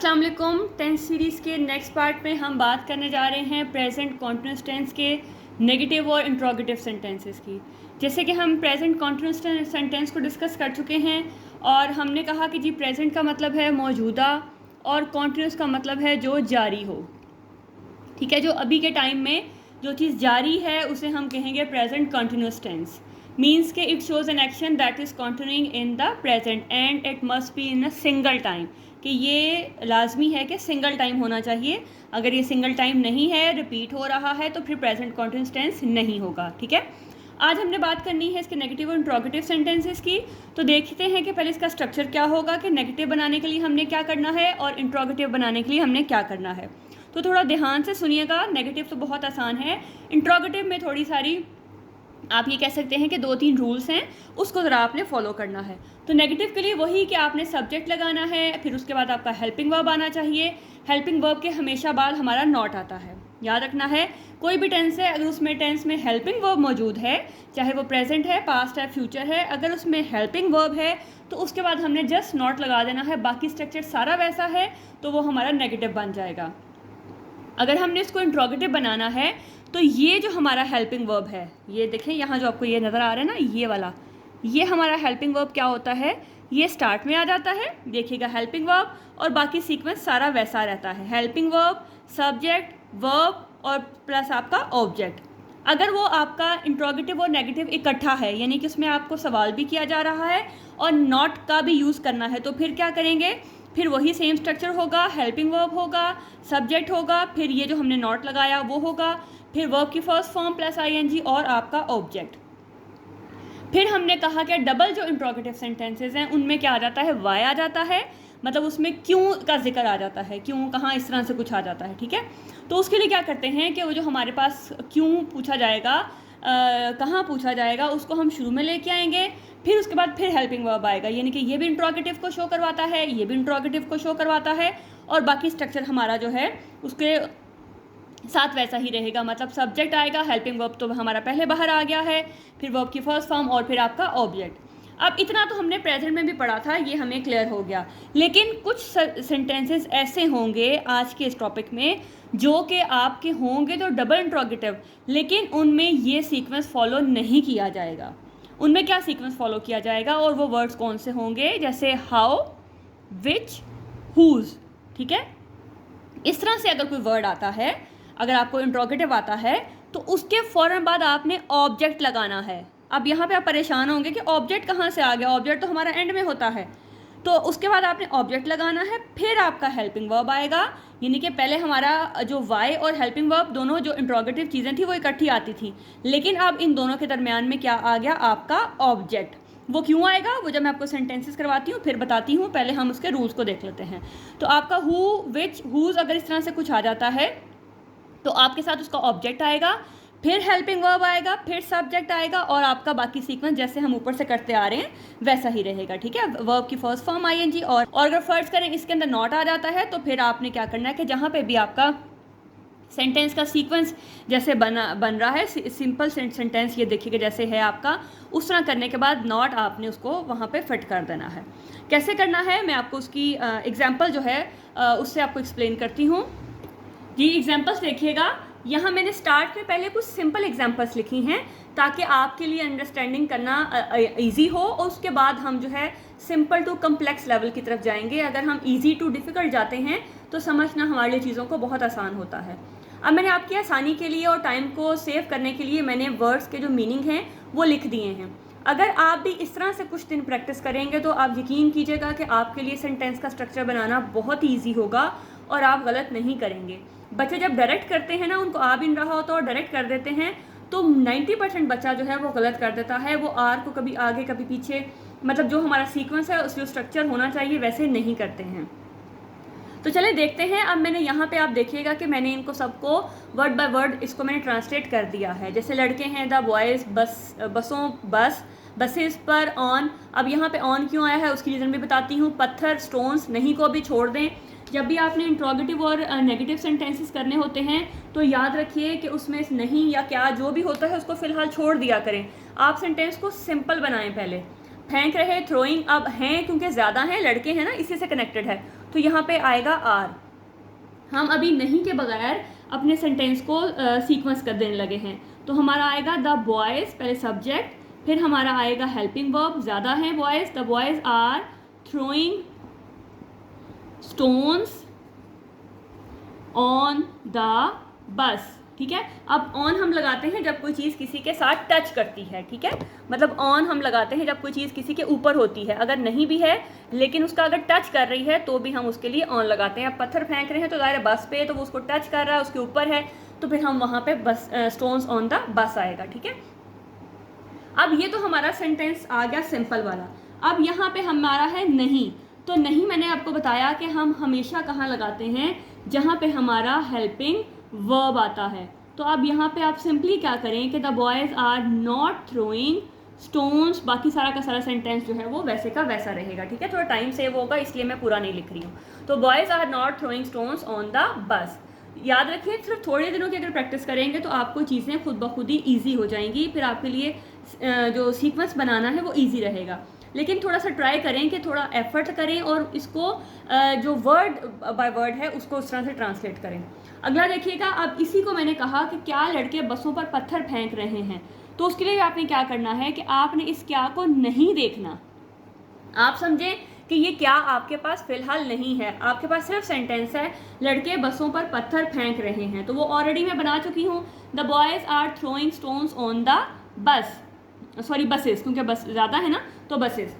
अस्सलाम वालेकुम। Tense series के नेक्स्ट पार्ट में हम बात करने जा रहे हैं प्रेजेंट कॉन्टिन्यूस टेंस के नेगेटिव और इंट्रोगेटिव सेंटेंसेस की। जैसे कि हम प्रेजेंट कॉन्टिन्यूस सेंटेंस को डिस्कस कर चुके हैं और हमने कहा कि जी प्रेजेंट का मतलब है मौजूदा और कॉन्टिन्यूस का मतलब है जो जारी हो। ठीक है, जो अभी के टाइम में जो चीज़ जारी है उसे हम कहेंगे प्रेजेंट कॉन्टिन्यूस टेंस। मीन्स के it shows an action that is continuing in the present and it must be in a single time, कि ये लाजमी है कि सिंगल टाइम होना चाहिए। अगर ये सिंगल टाइम नहीं है, रिपीट हो रहा है, तो फिर प्रेजेंट कॉन्टिन्यूस टेंस नहीं होगा। ठीक है, आज हमने बात करनी है इसके नेगेटिव और इंट्रोगेटिव सेंटेंसेस की। तो देखते हैं कि पहले इसका स्ट्रक्चर क्या होगा, कि नेगेटिव बनाने के लिए हमने क्या करना है और इंट्रोगेटिव बनाने के लिए हमने क्या करना है। तो थोड़ा ध्यान से सुनिएगा। नेगेटिव तो बहुत आसान है, इंट्रोगेटिव में थोड़ी सारी आप ये कह सकते हैं कि 2-3 रूल्स हैं, उसको ज़रा आपने फॉलो करना है। तो नेगेटिव के लिए वही कि आपने सब्जेक्ट लगाना है, फिर उसके बाद आपका हेल्पिंग वर्ब आना चाहिए। हेल्पिंग वर्ब के हमेशा बाद हमारा नॉट आता है। याद रखना है, कोई भी टेंस है अगर उसमें टेंस में हेल्पिंग वर्ब मौजूद है, चाहे वो प्रेजेंट है, पास्ट है, फ्यूचर है, अगर उसमें हेल्पिंग वर्ब है तो उसके बाद हमने जस्ट नॉट लगा देना है। बाकी स्ट्रक्चर सारा वैसा है तो वो हमारा नेगेटिव बन जाएगा। अगर हमने इसको इंट्रोगेटिव बनाना है तो ये जो हमारा हेल्पिंग वर्ब है, ये देखें यहाँ जो आपको ये नज़र आ रहा है ना, ये वाला, ये हमारा हेल्पिंग वर्ब क्या होता है, ये स्टार्ट में आ जाता है। देखिएगा हेल्पिंग वर्ब और बाकी सीक्वेंस सारा वैसा रहता है। हेल्पिंग वर्ब, सब्जेक्ट, वर्ब और प्लस आपका ऑब्जेक्ट। अगर वो आपका इंट्रोगेटिव और नेगेटिव इकट्ठा है, यानी कि उसमें आपको सवाल भी किया जा रहा है और नॉट का भी यूज़ करना है, तो फिर क्या करेंगे, फिर वही सेम स्ट्रक्चर होगा। हेल्पिंग वर्ब होगा, सब्जेक्ट होगा, फिर ये जो हमने नॉट लगाया वो होगा, फिर वर्ब की फर्स्ट फॉर्म प्लस आईएनजी और आपका ऑब्जेक्ट। फिर हमने कहा कि डबल जो इंट्रोगेटिव सेंटेंसेस हैं उनमें क्या आ जाता है, वाई आ जाता है, मतलब उसमें क्यों का जिक्र आ जाता है, क्यों कहाँ इस तरह से कुछ आ जाता है। ठीक है, तो उसके लिए क्या करते हैं कि वो जो हमारे पास क्यों पूछा जाएगा, कहाँ पूछा जाएगा, उसको हम शुरू में लेके आएंगे। फिर उसके बाद फिर हेल्पिंग वर्ब आएगा, यानी कि ये भी इंट्रोगेटिव को शो करवाता है, ये भी इंट्रोगेटिव को शो करवाता है और बाकी स्ट्रक्चर हमारा जो है उसके साथ वैसा ही रहेगा। मतलब सब्जेक्ट आएगा, हेल्पिंग वर्ब तो हमारा पहले बाहर आ गया है, फिर वर्ब की फर्स्ट फॉर्म और फिर आपका ऑब्जेक्ट। अब इतना तो हमने प्रेजेंट में भी पढ़ा था, ये हमें क्लियर हो गया। लेकिन कुछ सेंटेंसेस ऐसे होंगे आज के इस टॉपिक में जो कि आपके होंगे तो डबल इंट्रोगेटिव, लेकिन उनमें ये सीक्वेंस फॉलो नहीं किया जाएगा। उनमें क्या सीक्वेंस फॉलो किया जाएगा और वो वर्ड्स कौन से होंगे, जैसे हाउ, विच, हुज। ठीक है, इस तरह से अगर कोई वर्ड आता है, अगर आपको इंट्रोगेटिव आता है तो उसके फ़ौरन बाद आपने ऑब्जेक्ट लगाना है। अब यहाँ पे आप परेशान होंगे कि ऑब्जेक्ट कहाँ से आ गया, ऑब्जेक्ट तो हमारा एंड में होता है। तो उसके बाद आपने ऑब्जेक्ट लगाना है, फिर आपका हेल्पिंग वर्ब आएगा। यानी कि पहले हमारा जो वाई और हेल्पिंग वर्ब दोनों जो इंट्रोगेटिव चीज़ें थी वो इकट्ठी आती थी, लेकिन अब इन दोनों के दरमियान में क्या आ गया, आपका ऑब्जेक्ट। वो क्यों आएगा, वो जब मैं आपको सेंटेंसेस करवाती हूँ फिर बताती हूँ, पहले हम उसके रूल्स को देख लेते हैं। तो आपका हु, विच, हुज अगर इस तरह से कुछ आ जाता है तो आपके साथ उसका ऑब्जेक्ट आएगा, फिर हेल्पिंग वर्ब आएगा, फिर सब्जेक्ट आएगा और आपका बाकी सीक्वेंस जैसे हम ऊपर से करते आ रहे हैं वैसा ही रहेगा। ठीक है, वर्ब की फर्स्ट फॉर्म आईएनजी और अगर फर्स्ट करें इसके अंदर नॉट आ जाता है तो फिर आपने क्या करना है कि जहाँ पे भी आपका सेंटेंस का सीक्वेंस जैसे बन रहा है, सिंपल सेंटेंस ये देखिएगा जैसे है आपका, उस तरह करने के बाद नॉट आपने उसको वहाँ पे फिट कर देना है। कैसे करना है मैं आपको उसकी एग्जांपल जो है उससे आपको एक्सप्लेन करती हूँ। जी एग्जांपल्स देखिएगा, यहाँ मैंने स्टार्ट में पहले कुछ सिंपल एग्जांपल्स लिखी हैं ताकि आपके लिए अंडरस्टैंडिंग करना इजी हो, और उसके बाद हम जो है सिंपल टू कम्प्लेक्स लेवल की तरफ जाएंगे। अगर हम इजी टू डिफ़िकल्ट जाते हैं तो समझना हमारे लिए चीज़ों को बहुत आसान होता है। अब मैंने आपकी आसानी के लिए और टाइम को सेव करने के लिए मैंने वर्ड्स के जो मीनिंग हैं वो लिख दिए हैं। अगर आप भी इस तरह से कुछ दिन प्रैक्टिस करेंगे तो आप यकीन कीजिएगा कि आपके लिए सेंटेंस का स्ट्रक्चर बनाना बहुत ही ईजी होगा और आप गलत नहीं करेंगे। बच्चे जब डायरेक्ट करते हैं ना, उनको आ भी नहीं रहा होता और डायरेक्ट कर देते हैं तो 90% बच्चा जो है वो गलत कर देता है। वो आर को कभी आगे कभी पीछे, मतलब जो हमारा सीक्वेंस है उस जो स्ट्रक्चर होना चाहिए वैसे नहीं करते हैं। तो चले देखते हैं। अब मैंने यहाँ पे आप देखिएगा कि मैंने इनको सबको वर्ड बाय वर्ड इसको मैंने ट्रांसलेट कर दिया है। जैसे लड़के हैं द बॉयज़, बसों बस, बसेस पर ऑन। अब यहाँ पे ऑन क्यों आया है उसकी रीज़न भी बताती हूँ। पत्थर, स्टोन्स, नहीं को भी छोड़ दें। जब भी आपने इंट्रोगेटिव और नेगेटिव सेंटेंसेस करने होते हैं तो याद रखिए कि उसमें नहीं या क्या जो भी होता है उसको फ़िलहाल छोड़ दिया करें। आप सेंटेंस को सिंपल बनाएं पहले। फेंक रहे, थ्रोइंग, अब हैं क्योंकि ज़्यादा हैं, लड़के हैं ना, इसी से कनेक्टेड है तो यहाँ पे आएगा आर। हम अभी नहीं के बगैर अपने सेंटेंस को सीक्वेंस कर देने लगे हैं। तो हमारा आएगा द बॉयज़, पहले सब्जेक्ट, फिर हमारा आएगा हेल्पिंग वर्ब, ज़्यादा हैं boys, the boys are throwing stones on the bus. ठीक है, अब ऑन हम लगाते हैं जब कोई चीज़ किसी के साथ टच करती है। ठीक है, मतलब ऑन हम लगाते हैं जब कोई चीज़ किसी के ऊपर होती है, अगर नहीं भी है लेकिन उसका अगर टच कर रही है तो भी हम उसके लिए ऑन लगाते हैं। अब पत्थर फेंक रहे हैं तो ज़ाहिर है बस पे, तो वो उसको टच कर रहा है, उसके ऊपर है, तो फिर हम वहाँ पे बस स्टोन्स ऑन द बस आएगा। ठीक है, अब ये तो हमारा सेंटेंस आ गया सिंपल वाला। अब यहाँ पे हमारा है नहीं, तो नहीं मैंने आपको बताया कि हम हमेशा कहाँ लगाते हैं, जहाँ पे हमारा हेल्पिंग वर्ब आता है। तो अब यहाँ पे आप सिंपली क्या करें कि the boys are not throwing stones, बाकी सारा का सारा सेंटेंस जो है वो वैसे का वैसा रहेगा। ठीक है, थोड़ा टाइम सेव होगा इसलिए मैं पूरा नहीं लिख रही हूँ। तो boys are not throwing stones on the bus. याद रखिए, सिर्फ थोड़े दिनों की अगर प्रैक्टिस करेंगे तो आपको चीज़ें खुद ब खुद ही ईजी हो जाएंगी, फिर आपके लिए जो सीक्वेंस बनाना है वो ईजी रहेगा। लेकिन थोड़ा सा ट्राई करें कि थोड़ा एफर्ट करें और इसको जो वर्ड बाय वर्ड है उसको उस तरह से ट्रांसलेट करें। अगला देखिएगा, अब इसी को मैंने कहा कि क्या लड़के बसों पर पत्थर फेंक रहे हैं, तो उसके लिए आपने क्या करना है कि आपने इस क्या को नहीं देखना। आप समझें कि ये क्या आपके पास फिलहाल नहीं है, आपके पास सिर्फ सेंटेंस है लड़के बसों पर पत्थर फेंक रहे हैं, तो वो ऑलरेडी मैं बना चुकी हूँ, the boys are throwing stones on the bus, sorry buses, क्योंकि बस ज़्यादा है ना तो बसेस।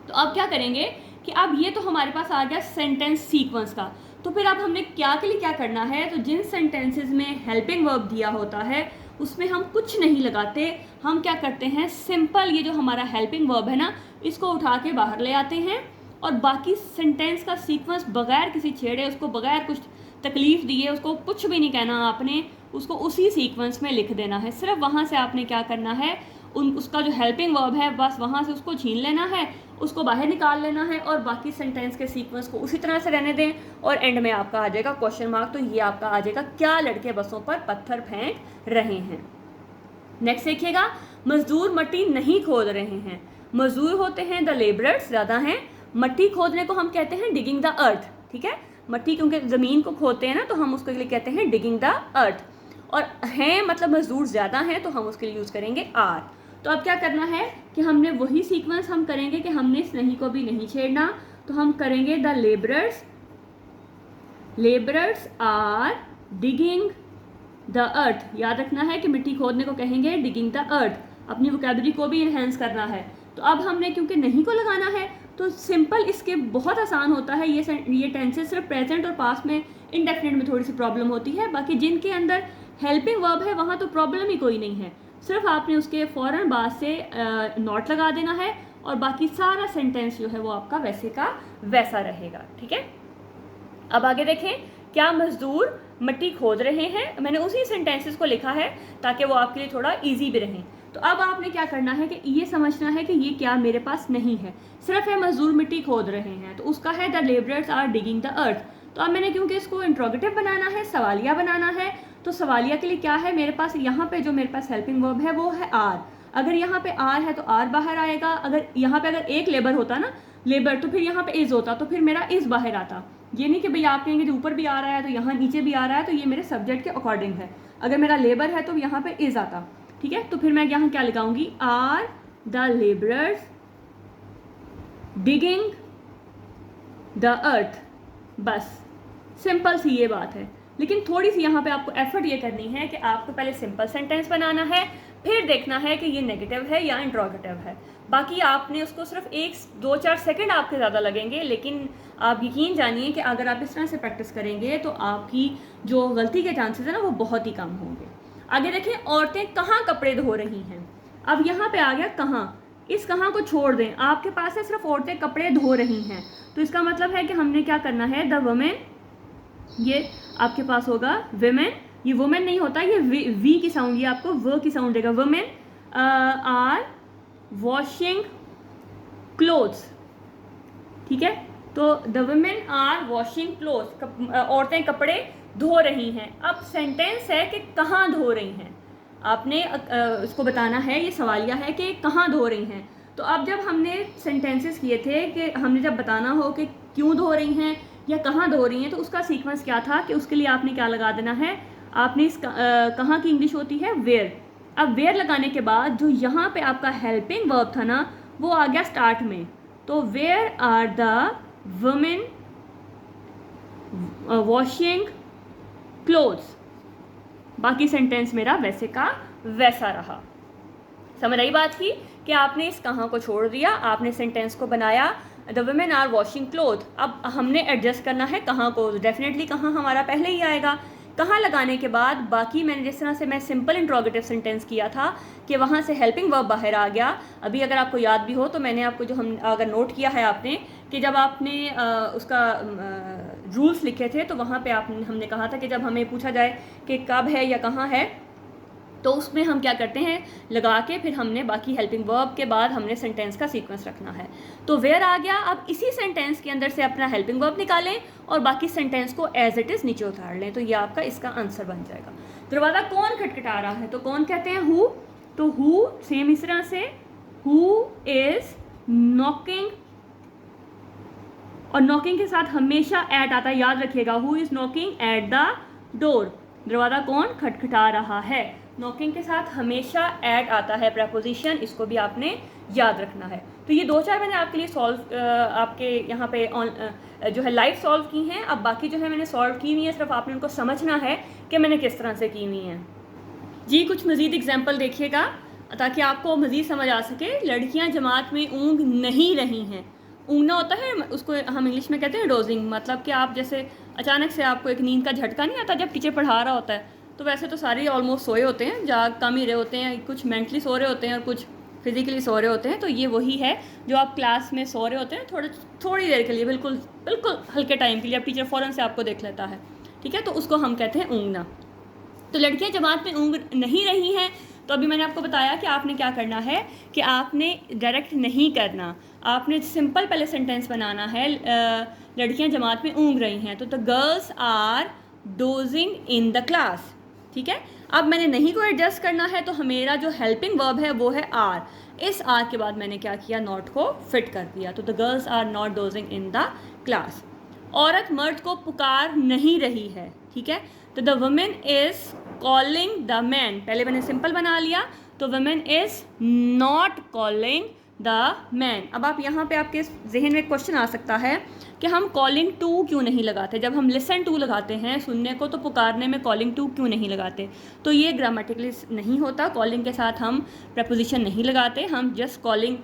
तो अब क्या करेंगे कि अब ये तो हमारे पास आ गया सेंटेंस सीक्वेंस का। तो फिर अब हमने क्या के लिए क्या करना है, तो जिन सेंटेंसेस में हेल्पिंग वर्ब दिया होता है उसमें हम कुछ नहीं लगाते, हम क्या करते हैं सिंपल ये जो हमारा हेल्पिंग वर्ब है ना इसको उठा के बाहर ले आते हैं और बाकी सेंटेंस का सीक्वेंस बगैर किसी छेड़े, उसको बगैर कुछ तकलीफ़ दिए, उसको कुछ भी नहीं कहना आपने, उसको उसी सीक्वेंस में लिख देना है। सिर्फ वहाँ से आपने क्या करना है, उसका जो हेल्पिंग वर्ब है बस वहाँ से उसको छीन लेना है, उसको बाहर निकाल लेना है और बाकी सेंटेंस के सीक्वेंस को उसी तरह से रहने दें और एंड में आपका आ जाएगा क्वेश्चन मार्क। तो ये आपका आ जाएगा क्या लड़के बसों पर पत्थर फेंक रहे हैं। नेक्स्ट देखिएगा, मजदूर मट्टी नहीं खोद रहे हैं। मजदूर होते हैं द लेबरर्स, ज़्यादा हैं। मट्टी खोदने को हम कहते हैं डिगिंग द अर्थ। ठीक है, मट्टी क्योंकि ज़मीन को खोदते हैं ना तो हम उसके लिए कहते हैं डिगिंग द अर्थ, और हैं मतलब मजदूर ज़्यादा हैं तो हम उसके लिए यूज़ करेंगे आर। तो अब क्या करना है कि हमने वही सीक्वेंस हम करेंगे कि हमने इस नहीं को भी नहीं छेड़ना, तो हम करेंगे the labourers are digging the earth. याद रखना है कि मिट्टी खोदने को कहेंगे डिगिंग द अर्थ, अपनी वोकैबुलरी को भी इन्हेंस करना है। तो अब हमने क्योंकि नहीं को लगाना है तो सिंपल इसके बहुत आसान होता है, ये टेंसेस सिर्फ प्रेजेंट और पास्ट में इंडेफिनिट में थोड़ी सी प्रॉब्लम होती है, बाकी जिनके अंदर हेल्पिंग वर्ब है वहाँ तो प्रॉब्लम ही कोई नहीं है, सिर्फ आपने उसके फ़ौरन बाद से नॉट लगा देना है और बाकी सारा सेंटेंस जो है वो आपका वैसे का वैसा रहेगा। ठीक है, अब आगे देखें, क्या मजदूर मट्टी खोद रहे हैं, मैंने उसी सेंटेंसेस को लिखा है ताकि वो आपके लिए थोड़ा इजी भी रहें। तो अब आपने क्या करना है कि ये समझना है कि ये क्या मेरे पास नहीं है, सिर्फ है मजदूर मिट्टी खोद रहे हैं, तो उसका है the labourers are digging the earth. तो अब मैंने क्योंकि इसको इंट्रोगेटिव बनाना है, सवालिया बनाना है, तो सवालिया के लिए क्या है मेरे पास, यहाँ पे जो मेरे पास हेल्पिंग वर्ब है वो है आर। अगर यहाँ पे आर है तो आर बाहर आएगा, अगर यहाँ पे अगर एक लेबर होता ना लेबर तो फिर यहाँ पे इज होता, तो फिर मेरा इज बाहर आता। ये नहीं कि भाई आप कहेंगे जो ऊपर भी आ रहा है तो यहाँ नीचे भी आ रहा है, तो ये मेरे सब्जेक्ट के अकॉर्डिंग है। अगर मेरा लेबर है तो यहाँ पे इज आता। ठीक है, तो फिर मैं यहाँ क्या लगाऊंगी, are the labourers digging the earth, बस सिंपल सी ये बात है। लेकिन थोड़ी सी यहाँ पे आपको एफर्ट ये करनी है कि आपको पहले सिंपल सेंटेंस बनाना है, फिर देखना है कि ये नेगेटिव है या इंट्रोगेटिव है। बाकी आपने उसको सिर्फ 1-2-4 सेकंड आपके ज़्यादा लगेंगे, लेकिन आप यकीन जानिए कि अगर आप इस तरह से प्रैक्टिस करेंगे तो आपकी जो गलती के चांसेस है ना वो बहुत ही कम होंगे। आगे देखें, औरतें कहाँ कपड़े धो रही हैं। अब यहाँ पे आ गया कहाँ, इस कहाँ को छोड़ दें, आपके पास है सिर्फ औरतें कपड़े धो रही हैं, तो इसका मतलब है कि हमने क्या करना है, द वुमेन, ये आपके पास होगा विमेन, ये वुमेन नहीं होता, ये वी की साउंड, ये आपको व की साउंड देगा। Women are washing clothes. ठीक है, तो the women are washing clothes, औरतें कपड़े धो रही हैं। अब सेंटेंस है कि कहाँ धो रही हैं, आपने इसको बताना है, ये सवालिया है कि कहाँ धो रही हैं। तो अब जब हमने सेंटेंसेस किए थे कि हमने जब बताना हो कि क्यों धो रही हैं या कहाँ धो रही हैं, तो उसका सीक्वेंस क्या था कि उसके लिए आपने क्या लगा देना है, आपने इस कहाँ की इंग्लिश होती है, वेयर। अब वेयर लगाने के बाद जो यहाँ पे आपका हेल्पिंग वर्ब था ना, वो आ गया स्टार्ट में। तो where are the women washing clothes, बाकी सेंटेंस मेरा वैसे का वैसा रहा। समझ आई बात की कि आपने इस कहाँ को छोड़ दिया, आपने सेंटेंस को बनाया the women are washing cloth. अब हमने एडजस्ट करना है कहाँ को, डेफिनेटली कहाँ हमारा पहले ही आएगा। कहाँ लगाने के बाद बाकी मैंने जिस तरह से मैं सिंपल इंट्रोगेटिव सेंटेंस किया था कि वहाँ से हेल्पिंग वर्ब बाहर आ गया। अभी अगर आपको याद भी हो तो मैंने आपको जो हम अगर नोट किया है आपने कि जब आपने उसका रूल्स लिखे थे तो वहाँ पे हमने कहा था कि जब हमें पूछा जाए कि कब है या कहाँ है तो उसमें हम क्या करते हैं, लगा के फिर हमने बाकी हेल्पिंग वर्ब के बाद हमने सेंटेंस का सीक्वेंस रखना है। तो वेयर आ गया। अब इसी सेंटेंस के अंदर से अपना हेल्पिंग वर्ब निकालें और बाकी सेंटेंस को एज इट इज़ नीचे उतार लें, तो ये आपका इसका आंसर बन जाएगा। दरवाज़ा कौन खटखटा रहा है, तो कौन कहते हैं, हु। तो हु सेम इस तरह से, हु इज़ नॉकिंग, और नॉकिंग के साथ हमेशा एट आता है, याद रखिएगा, who is knocking at the door. दरवाज़ा कौन खटखटा रहा है, नॉकिंग के साथ हमेशा एट आता है प्रेपोजिशन, इसको भी आपने याद रखना है। तो ये 2-4 मैंने आपके लिए सॉल्व आपके यहाँ पे जो है लाइव सॉल्व की हैं। अब बाकी जो है मैंने सॉल्व की हुई है, सिर्फ आपने उनको समझना है कि मैंने किस तरह से की हुई हैं। जी कुछ मज़ीद एग्जाम्पल देखिएगा ताकि आपको मज़ीद समझ आ सके। लड़कियाँ जमात में ऊँग नहीं रही हैं। ऊँगना होता है, उसको हम इंग्लिश में कहते हैं डोजिंग, मतलब कि आप जैसे अचानक से आपको एक नींद का झटका नहीं आता जब टीचर पढ़ा रहा होता है, तो वैसे तो सारे ऑलमोस्ट सोए होते हैं, जाग कम ही रहे होते हैं, कुछ मेंटली सो रहे होते हैं और कुछ फिजिकली सो रहे होते हैं। तो ये वही है जो आप क्लास में सो रहे होते हैं थोड़ी देर के लिए, बिल्कुल हल्के टाइम के लिए, अब टीचर फ़ौरन से आपको देख लेता है, ठीक है, तो उसको हम कहते हैं ऊँगना। तो लड़कियां जमात में ऊँग नहीं रही हैं, तो अभी मैंने आपको बताया कि आपने क्या करना है कि आपने डायरेक्ट नहीं करना, आपने सिंपल पहले सेंटेंस बनाना है। लड़कियां जमात में ऊँग रही हैं, तो the girls are dozing in the class, ठीक है। अब मैंने नहीं को एडजस्ट करना है, तो मेरा जो हेल्पिंग वर्ब है वो है आर। इस आर के बाद मैंने क्या किया, नॉट को फिट कर दिया, तो the girls are not dozing in the class. औरत मर्द को पुकार नहीं रही है, ठीक है, तो the women is calling the man. पहले मैंने सिंपल बना लिया, तो women is not calling the man. अब आप यहाँ पे आपके जहन में क्वेश्चन आ सकता है कि हम कॉलिंग टू क्यों नहीं लगाते, जब हम लिसन टू लगाते हैं सुनने को, तो पुकारने में कॉलिंग टू क्यों नहीं लगाते। तो ये ग्रामेटिकली नहीं होता, कॉलिंग के साथ हम प्रपोजिशन नहीं लगाते, हम just calling,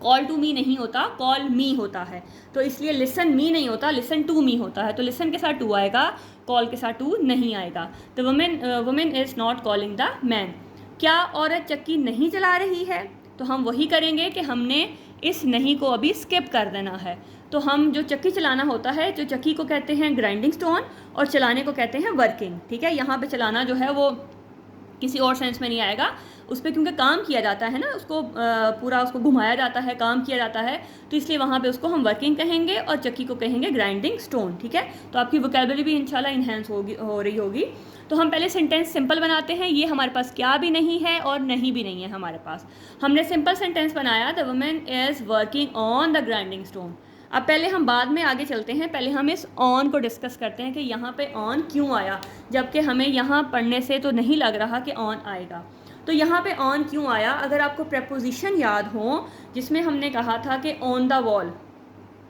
call to me नहीं होता, कॉल मी होता है, तो इसलिए लिसन मी नहीं होता, लिसन टू मी होता है। तो लिसन के साथ टू आएगा, कॉल के साथ टू नहीं आएगा। तो women is not calling the man. क्या औरत चक्की नहीं चला रही है, तो हम वही करेंगे कि हमने इस नहीं को अभी स्किप कर देना है। तो हम जो चक्की चलाना होता है, जो चक्की को कहते हैं ग्राइंडिंग स्टोन और चलाने को कहते हैं वर्किंग, ठीक है। यहाँ पे चलाना जो है वो किसी और सेंस में नहीं आएगा, उस पर क्योंकि काम किया जाता है ना, उसको पूरा उसको घुमाया जाता है, काम किया जाता है, तो इसलिए वहाँ पे उसको हम वर्किंग कहेंगे और चक्की को कहेंगे ग्राइंडिंग स्टोन, ठीक है। तो आपकी वोकैबुलरी भी इंशाल्लाह इन्हेंस हो रही होगी। तो हम पहले सेंटेंस सिंपल बनाते हैं, ये हमारे पास क्या भी नहीं है और नहीं भी नहीं है हमारे पास। हमने सिंपल सेंटेंस बनाया, the women is working on the grinding stone. अब पहले हम बाद में आगे चलते हैं, पहले हम इस ऑन को डिस्कस करते हैं कि यहाँ पे ऑन क्यों आया, जबकि हमें यहाँ पढ़ने से तो नहीं लग रहा कि ऑन आएगा। तो यहाँ पे ऑन क्यों आया, अगर आपको प्रपोजिशन याद हो जिसमें हमने कहा था कि on the wall,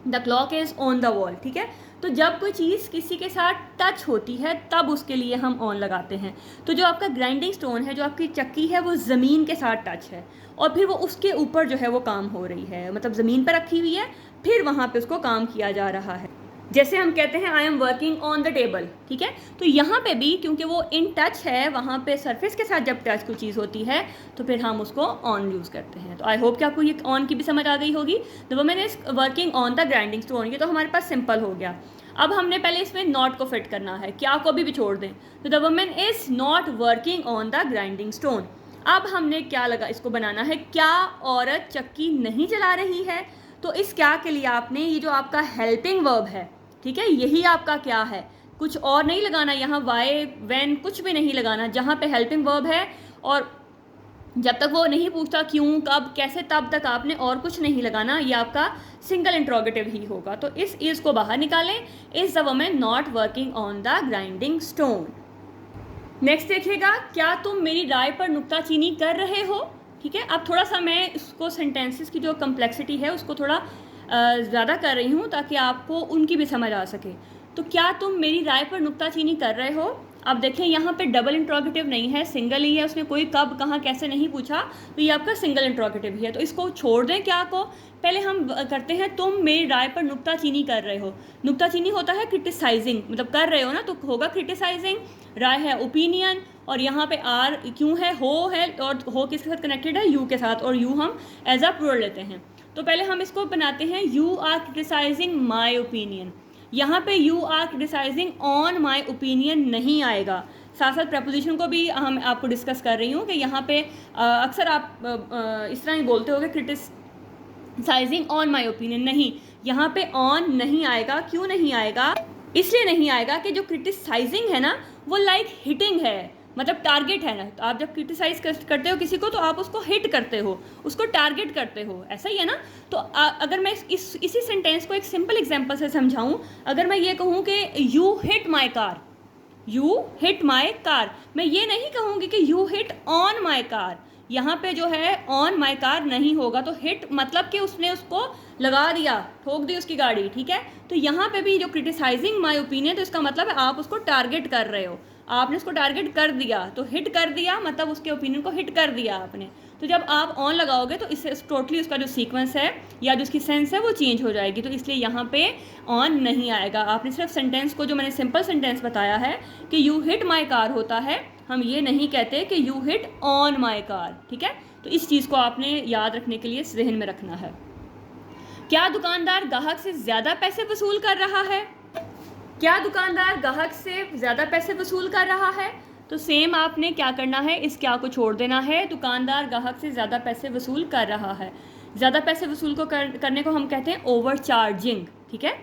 the clock is on the wall, ठीक है। तो जब कोई चीज़ किसी के साथ टच होती है तब उसके लिए हम ऑन लगाते हैं। तो जो आपका ग्राइंडिंग स्टोन है, जो आपकी चक्की है, वो ज़मीन के साथ टच है और फिर वो उसके ऊपर जो है वो काम हो रही है, मतलब ज़मीन पर रखी हुई है, फिर वहाँ पे उसको काम किया जा रहा है। जैसे हम कहते हैं I am working on the table, ठीक है। तो यहाँ पे भी क्योंकि वो इन टच है, वहाँ पे सरफेस के साथ जब टच कोई चीज़ होती है तो फिर हम उसको ऑन यूज़ करते हैं। तो आई होप कि आपको ये ऑन की भी समझ आ गई होगी। The women is working on the grinding stone, ये तो हमारे पास सिंपल हो गया। अब हमने पहले इसमें नॉट को फिट करना है, क्या को भी छोड़ दें। तो the women is not working on the grinding stone. अब हमने क्या लगा, इसको बनाना है, क्या औरत चक्की नहीं चला रही है। तो इस क्या के लिए आपने ये जो आपका हेल्पिंग वर्ब है, ठीक है, यही आपका क्या है, कुछ और नहीं लगाना, यहाँ वाई वेन कुछ भी नहीं लगाना। जहाँ पे हेल्पिंग वर्ब है और जब तक वो नहीं पूछता क्यों, कब, कैसे, तब तक आपने और कुछ नहीं लगाना, ये आपका सिंगल इंट्रोगेटिव ही होगा। तो इस को बाहर निकालें, is the woman not working on the grinding stone. Next देखिएगा, क्या तुम मेरी राय पर नुक्ताचीनी कर रहे हो। ठीक है, अब थोड़ा सा मैं इसको सेंटेंसेस की जो कम्प्लेक्सिटी है उसको थोड़ा ज़्यादा कर रही हूँ ताकि आपको उनकी भी समझ आ सके। तो क्या तुम मेरी राय पर नुक्ताचीनी कर रहे हो। अब देखें यहाँ पे डबल इंट्रोगेटिव नहीं है, सिंगल ही है, उसने कोई कब, कहाँ, कैसे नहीं पूछा, तो ये आपका सिंगल इंट्रोगेटिव ही है। तो इसको छोड़ दें क्या को, पहले हम करते हैं तुम मेरी राय पर नुक्ताचीनी कर रहे हो। नुक्ताचीनी होता है क्रिटिसाइजिंग, मतलब कर रहे हो ना तो होगा क्रिटिसाइजिंग, राय है ओपिनियन, और यहाँ पे आर क्यों है, हो है, और हो किसके साथ कनेक्टेड है, यू के साथ, और यू हम एज अ प्लूरल लेते हैं। तो पहले हम इसको बनाते हैं, you are criticising my opinion. यहाँ पे you are criticising on my opinion नहीं आएगा। साथ साथ प्रपोजिशन को भी हम आपको डिस्कस कर रही हूँ कि यहाँ पे अक्सर आप इस तरह ही बोलते होगे क्रिटिसाइजिंग ऑन माई ओपिनियन, नहीं, यहाँ पे ऑन नहीं आएगा। क्यों नहीं आएगा, इसलिए नहीं आएगा कि जो क्रिटिसाइजिंग है ना वो लाइक हिटिंग है, मतलब टारगेट है ना। तो आप जब क्रिटिसाइज करते हो किसी को तो आप उसको हिट करते हो, उसको टारगेट करते हो, ऐसा ही है ना। तो अगर मैं इसी सेंटेंस को एक सिंपल एग्जांपल से समझाऊं, अगर मैं ये कहूँ कि you hit my car, you hit my car, मैं ये नहीं कहूँगी कि you hit on my car. यहाँ पे जो है ऑन माई कार नहीं होगा, तो हिट मतलब कि उसने उसको लगा दिया, ठोक दी उसकी गाड़ी। ठीक है, तो यहाँ पे भी जो क्रिटिसाइजिंग माई ओपिनियन, तो इसका मतलब है आप उसको टारगेट कर रहे हो, आपने उसको टारगेट कर दिया, तो हिट कर दिया मतलब उसके ओपिनियन को हिट कर दिया आपने। तो जब आप ऑन लगाओगे तो इससे टोटली उसका जो सीक्वेंस है या जो उसकी सेंस है वो चेंज हो जाएगी। तो इसलिए यहाँ पे ऑन नहीं आएगा। आपने सिर्फ सेंटेंस को, जो मैंने सिंपल सेंटेंस बताया है कि यू हिट माई कार होता है, हम ये नहीं कहते कि you hit on my car. ठीक है, तो इस चीज़ को आपने याद रखने के लिए जहन में रखना है। क्या दुकानदार ग्राहक से ज़्यादा पैसे वसूल कर रहा है। क्या दुकानदार ग्राहक से ज़्यादा पैसे वसूल कर रहा है, तो सेम आपने क्या करना है, इस क्या को छोड़ देना है। दुकानदार ग्राहक से ज़्यादा पैसे वसूल कर रहा है, ज़्यादा पैसे वसूल को करने को हम कहते हैं ओवर चार्जिंग। ठीक है,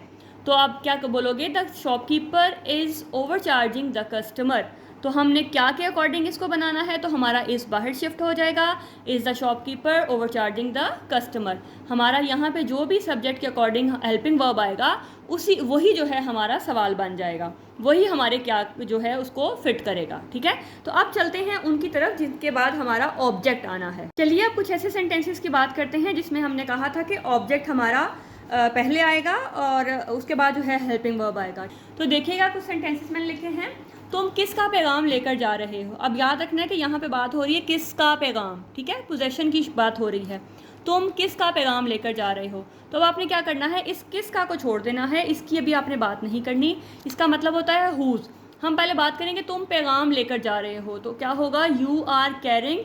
तो आप क्या बोलोगे, the shopkeeper is over charging the customer. तो हमने क्या के अकॉर्डिंग इसको बनाना है, तो हमारा इस बाहर शिफ्ट हो जाएगा, is the shopkeeper over charging the customer. हमारा यहाँ पे जो भी सब्जेक्ट के अकॉर्डिंग हेल्पिंग वर्ब आएगा वही जो है हमारा सवाल बन जाएगा, वही हमारे क्या जो है उसको फिट करेगा। ठीक है, तो अब चलते हैं उनकी तरफ जिसके बाद हमारा ऑब्जेक्ट आना है। चलिए अब कुछ ऐसे सेंटेंसेस की बात करते हैं जिसमें हमने कहा था कि ऑब्जेक्ट हमारा पहले आएगा और उसके बाद जो है हेल्पिंग वर्ब आएगा। तो देखिएगा कुछ सेंटेंसेस मैंने लिखे हैं, तुम किसका पैगाम लेकर जा रहे हो। अब याद रखना है कि यहाँ पे बात हो रही है किसका पैगाम। ठीक है, पोजेशन की बात हो रही है, तुम किसका पैगाम लेकर जा रहे हो। तो अब आपने क्या करना है, इस किसका को छोड़ देना है, इसकी अभी आपने बात नहीं करनी। इसका मतलब होता है हुज। हम पहले बात करेंगे तुम पैगाम लेकर जा रहे हो, तो क्या होगा, यू आर कैरिंग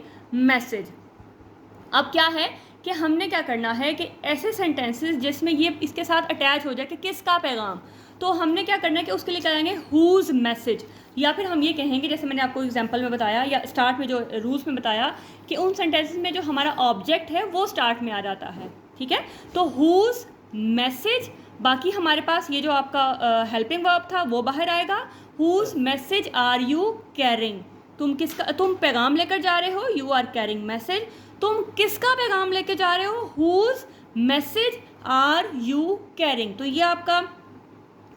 मैसेज। अब क्या है कि हमने क्या करना है कि ऐसे सेंटेंसेस जिसमें ये इसके साथ अटैच हो जाए कि किसका पैगाम, तो हमने क्या करना है कि उसके लिए कहेंगे हुज मैसेज, या फिर हम ये कहेंगे जैसे मैंने आपको एग्जांपल में बताया या स्टार्ट में जो रूल्स में बताया कि उन सेंटेंसेस में जो हमारा ऑब्जेक्ट है वो स्टार्ट में आ जाता है। ठीक है, तो हुज मैसेज, बाकी हमारे पास ये जो आपका हेल्पिंग वर्ब था वो बाहर आएगा, whose message are you carrying. तुम पैगाम लेकर जा रहे हो, यू आर कैरिंग मैसेज। तुम किसका पैगाम लेकर जा रहे हो, whose message are you carrying. तो ये आपका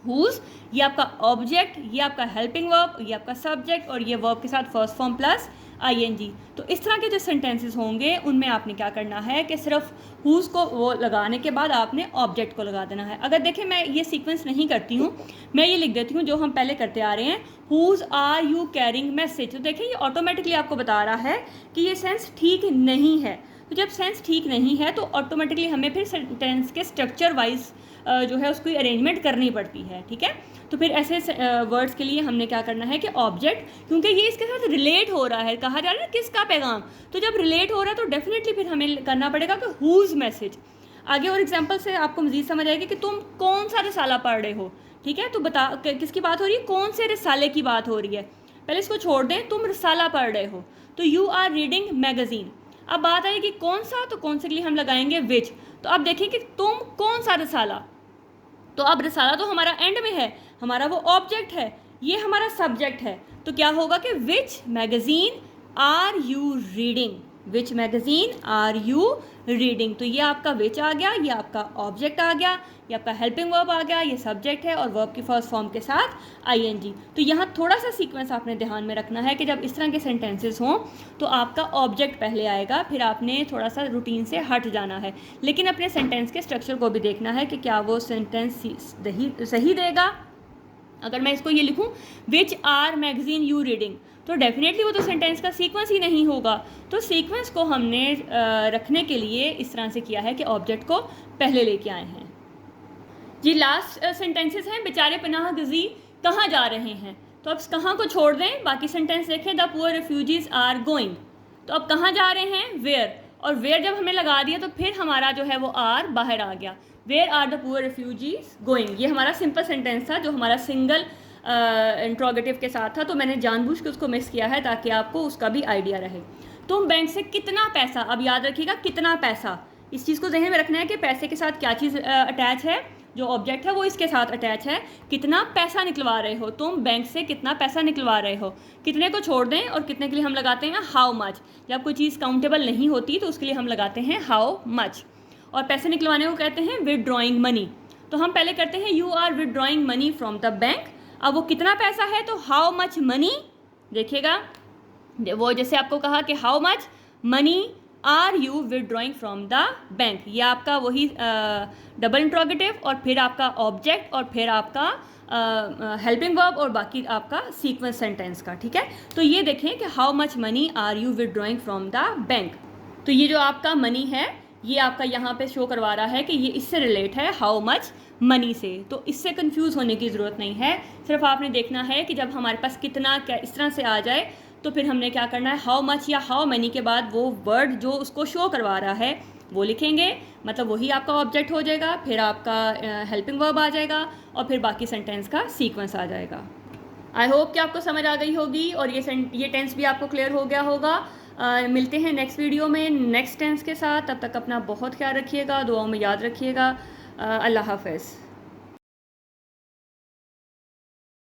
हुज, ये आपका ऑब्जेक्ट, ये आपका हेल्पिंग वर्ब, ये आपका सब्जेक्ट, और ये वर्ब के साथ फर्स्ट फॉर्म प्लस आईएनजी। तो इस तरह के जो सेंटेंसेस होंगे उनमें आपने क्या करना है कि सिर्फ हुज को वो लगाने के बाद आपने ऑब्जेक्ट को लगा देना है। अगर देखें मैं ये सीक्वेंस नहीं करती हूँ, मैं ये लिख देती हूँ जो हम पहले करते आ रहे हैं, whose are you carrying message. तो देखें ये ऑटोमेटिकली आपको बता रहा है कि ये सेंस ठीक नहीं है। तो जब सेंस ठीक नहीं है तो ऑटोमेटिकली हमें फिर सेंटेंस के स्ट्रक्चर वाइज जो है उसकी अरेंजमेंट करनी पड़ती है। ठीक है, तो फिर ऐसे वर्ड्स के लिए हमने क्या करना है कि ऑब्जेक्ट, क्योंकि ये इसके साथ रिलेट हो रहा है, कहा जा रहा है किसका पैगाम, तो जब रिलेट हो रहा है तो डेफिनेटली फिर हमें करना पड़ेगा कि हुज मैसेज। आगे और एग्जाम्पल से आपको मजीद समझ आएगी कि तुम कौन सा रिसाला पढ़ रहे हो। ठीक है, तो बता किसकी बात हो रही है, कौन से रिसाले की बात हो रही है। पहले इसको छोड़ दें, तुम रिसाला पढ़ रहे हो, तो यू आर रीडिंग मैगजीन। अब बात आएगी कौन सा, तो कौन से के लिए हम लगाएंगे विच। तो अब देखिए कि तुम कौन सा रिसाला, तो अब रिसाला तो हमारा एंड में है, हमारा वो ऑब्जेक्ट है, ये हमारा सब्जेक्ट है, तो क्या होगा कि which magazine are you reading. Which magazine are you reading. तो ये आपका विच आ गया, ये आपका ऑब्जेक्ट आ गया, ये आपका हेल्पिंग वर्ब आ गया, ये सब्जेक्ट है और वर्ब की फर्स्ट फॉर्म के साथ आईएनजी। तो यहाँ थोड़ा सा सीक्वेंस आपने ध्यान में रखना है कि जब इस तरह के सेंटेंसेस हों तो आपका ऑब्जेक्ट पहले आएगा, फिर आपने थोड़ा सा रूटीन से हट जाना है, लेकिन अपने सेंटेंस के स्ट्रक्चर को भी देखना है कि क्या वो सेंटेंस सही देगा। अगर मैं इसको ये लिखूं which are magazine you reading, तो डेफिनेटली वो तो सेंटेंस का सीक्वेंस ही नहीं होगा। तो सीक्वेंस को हमने रखने के लिए इस तरह से किया है कि ऑब्जेक्ट को पहले लेके आए हैं। जी लास्ट सेंटेंसेस हैं, बेचारे पनाह गजी कहाँ जा रहे हैं, तो अब कहाँ को छोड़ दें, बाकी सेंटेंस देखें। The poor refugees are going, तो अब कहाँ जा रहे हैं, वेयर, और वेयर जब हमने लगा दिया तो फिर हमारा जो है वो आर बाहर आ गया। Where are the poor refugees going, ये हमारा सिंपल सेंटेंस था जो हमारा सिंगल इंट्रोगेटिव के साथ था, तो मैंने जानबूझ के उसको मिस किया है ताकि आपको उसका भी आइडिया रहे। तुम बैंक से कितना पैसा, अब याद रखिएगा कितना पैसा, इस चीज़ को जहन में रखना है कि पैसे के साथ क्या चीज़ अटैच है, जो ऑब्जेक्ट है वो इसके साथ अटैच है। कितना पैसा निकलवा रहे हो, तुम बैंक से कितना पैसा निकलवा रहे हो, कितने को छोड़ दें और कितने के लिए हम लगाते हैं हाउ मच। जब कोई चीज़ काउंटेबल नहीं होती तो उसके लिए हम लगाते हैं हाउ मच। और पैसे निकलवाने को कहते हैं विदड्रॉइंग मनी, तो हम पहले करते हैं you are withdrawing money from the bank. अब वो कितना पैसा है तो हाउ मच मनी, देखिएगा वो जैसे आपको कहा कि how much money are you withdrawing from the bank, ये आपका वही डबल इंट्रोगेटिव और फिर आपका ऑब्जेक्ट और फिर आपका हेल्पिंग वर्ब और बाकी आपका सीक्वेंस सेंटेंस का, ठीक है। तो ये देखें कि how much money are you withdrawing from the bank, तो ये जो आपका मनी है ये आपका यहाँ पे शो करवा रहा है कि ये इससे रिलेट है हाउ मच मनी से, तो इससे कंफ्यूज होने की ज़रूरत नहीं है। सिर्फ आपने देखना है कि जब हमारे पास कितना क्या इस तरह से आ जाए तो फिर हमने क्या करना है, हाउ मच या हाउ मनी के बाद वो वर्ड जो उसको शो करवा रहा है वो लिखेंगे, मतलब वही आपका ऑब्जेक्ट हो जाएगा, फिर आपका हेल्पिंग वर्ब आ जाएगा और फिर बाकी सेंटेंस का सीक्वेंस आ जाएगा। आई होप कि आपको समझ आ गई होगी और ये टेंस भी आपको क्लियर हो गया होगा। मिलते हैं नेक्स्ट वीडियो में नेक्स्ट टेंस के साथ, तब तक अपना बहुत ख्याल रखिएगा, दुआओं में याद रखिएगा। अल्लाह हाफ़िज़।